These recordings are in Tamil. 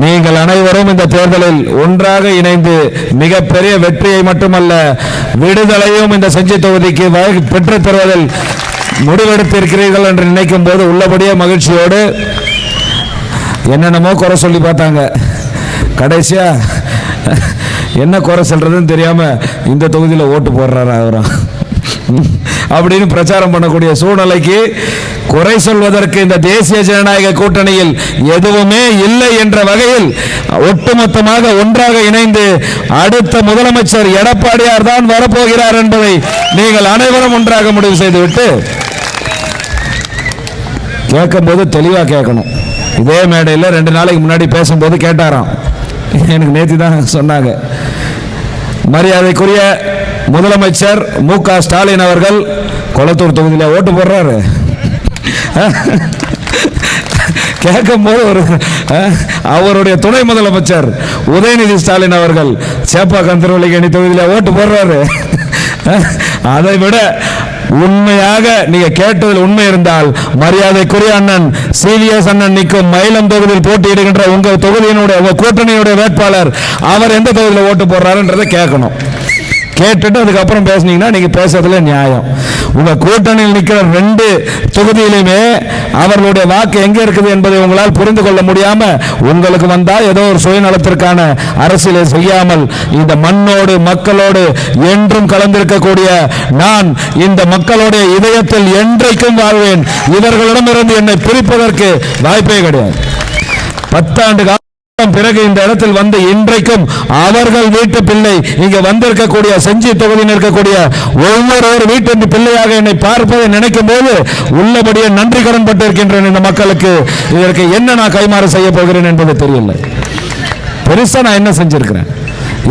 நீங்கள் அனைவரும் இந்த தேர்தலில் ஒன்றாக இணைந்து மிகப்பெரிய வெற்றியை மட்டுமல்ல விடுதலையும் இந்த செஞ்சி தொகுதிக்கு பெற்றுத் தருவதில் முடிவெடுத்திருக்கிறீர்கள் என்று நினைக்கும் போது உள்ளபடியே மகிழ்ச்சியோடு என்னென்னமோ குறை சொல்லி பார்த்தாங்க. கடைசியா என்ன குறை சொல்றதுன்னு தெரியாம இந்த தொகுதியில் ஓட்டு போடுறாரு அவரும் அப்படின்னு பிரச்சாரம் பண்ணக்கூடிய சூழ்நிலைக்கு குறை சொல்வதற்கு இந்த தேசிய ஜனநாயக கூட்டணியில் எதுவுமே இல்லை என்ற வகையில் ஒட்டுமொத்தமாக ஒன்றாக இணைந்து அடுத்த முதலமைச்சர் எடப்பாடியார் தான் வரப்போகிறார் என்பதை நீங்கள் அனைவரும் ஒன்றாக முடிவு செய்துவிட்டு கேட்கும் போது தெளிவா கேட்கணும். இதே மேடையில் 2 நாளைக்கு முன்னாடி பேசும்போது கேட்டாராம், எனக்கு நேற்று தான் சொன்னாங்க, மரியாதைக்குரிய முதலமைச்சர் மு.க. ஸ்டாலின் அவர்கள் கொளத்தூர் தொகுதியில் ஓட்டு போடுறாரு. கேட்கும் போது அவருடைய துணை முதலமைச்சர் உதயநிதி ஸ்டாலின் அவர்கள் சேப்பாக்கம் திருவல்லிக்கேணி தொகுதியில் ஓட்டு போடுறாரு. அதை விட உண்மையாக நீங்க கேட்டதில் உண்மை இருந்தால் மரியாதைக்குரிய அண்ணன் சிவிஎஸ் அண்ணன் நிற்கும் மயிலம் தொகுதியில் போட்டியிடுகின்ற உங்க தொகுதியினுடைய உங்க கூட்டணியுடைய வேட்பாளர் அவர் எந்த தொகுதியில் ஓட்டு போடுறாருன்றதை கேட்கணும். கேட்டுட்டு அதுக்கப்புறம் பேசுனீங்கன்னா நீங்க பேசுறதுல நியாயம். உங்க கூட்டணியில் நிற்கிற 2 தொகுதியிலுமே அவர்களுடைய வாக்கு எங்க இருக்குது என்பதை உங்களால் புரிந்து கொள்ள முடியாம உங்களுக்கு வந்தா ஏதோ ஒரு சுயநலத்திற்கான அரசியலை செய்யாமல் இந்த மண்ணோடு மக்களோடு என்றும் கலந்திருக்கக்கூடிய நான் இந்த மக்களுடைய இதயத்தில் என்றைக்கும் வாழ்வேன். இவர்களிடமிருந்து என்னை பிரிப்பதற்கு வாய்ப்பே கிடையாது. 10 ஆண்டு பிறகு இந்த இடத்தில் வந்து இன்றைக்கும் அவர்கள் வீட்டு பிள்ளை இங்க வந்திருக்கக்கூடிய செஞ்சி தொகுதியில் இருக்கக்கூடிய ஒவ்வொரு வீட்டு பிள்ளையாக என்னை பார்ப்பதை நினைக்கும் போது உள்ளபடியே நன்றி கடன் பட்டிருக்கின்றேன். இந்த மக்களுக்கு இதற்கு என்ன நான் கைமாறு செய்ய போகிறேன் என்பது தெரியல. பெருசா நான் என்ன செஞ்சிருக்கிறேன்,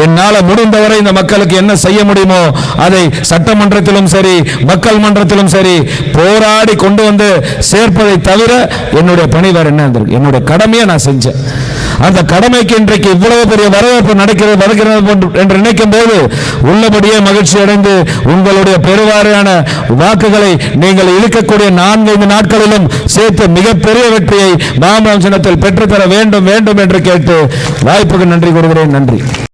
என்னால முடிந்தவரை இந்த மக்களுக்கு என்ன செய்ய முடியுமோ அதை சட்டமன்றத்திலும் சரி மக்கள் மன்றத்திலும் சரி போராடி கொண்டு வந்து சேர்ப்பதை தவிர என்னுடைய பணி வேற என்ன இருந்திருக்கு. என்னுடைய கடமையை நான் செஞ்சேன். அந்த கடமைக்கு இன்றைக்கு இவ்வளவு பெரிய வரவேற்பு நடக்கிறது என்று நினைக்கும் போது உள்ளபடியே மகிழ்ச்சி அடைந்து உங்களுடைய பெருவாரியான வாக்குகளை நீங்கள் இழுக்கக்கூடிய 4-5 நாட்களிலும் சேர்த்து மிகப்பெரிய வெற்றியை மாமரம் சின்னத்தில் பெற்றுத்தர வேண்டும் வேண்டும் என்று கேட்டு வாய்ப்புக்கு நன்றி கூறுகிறேன். நன்றி.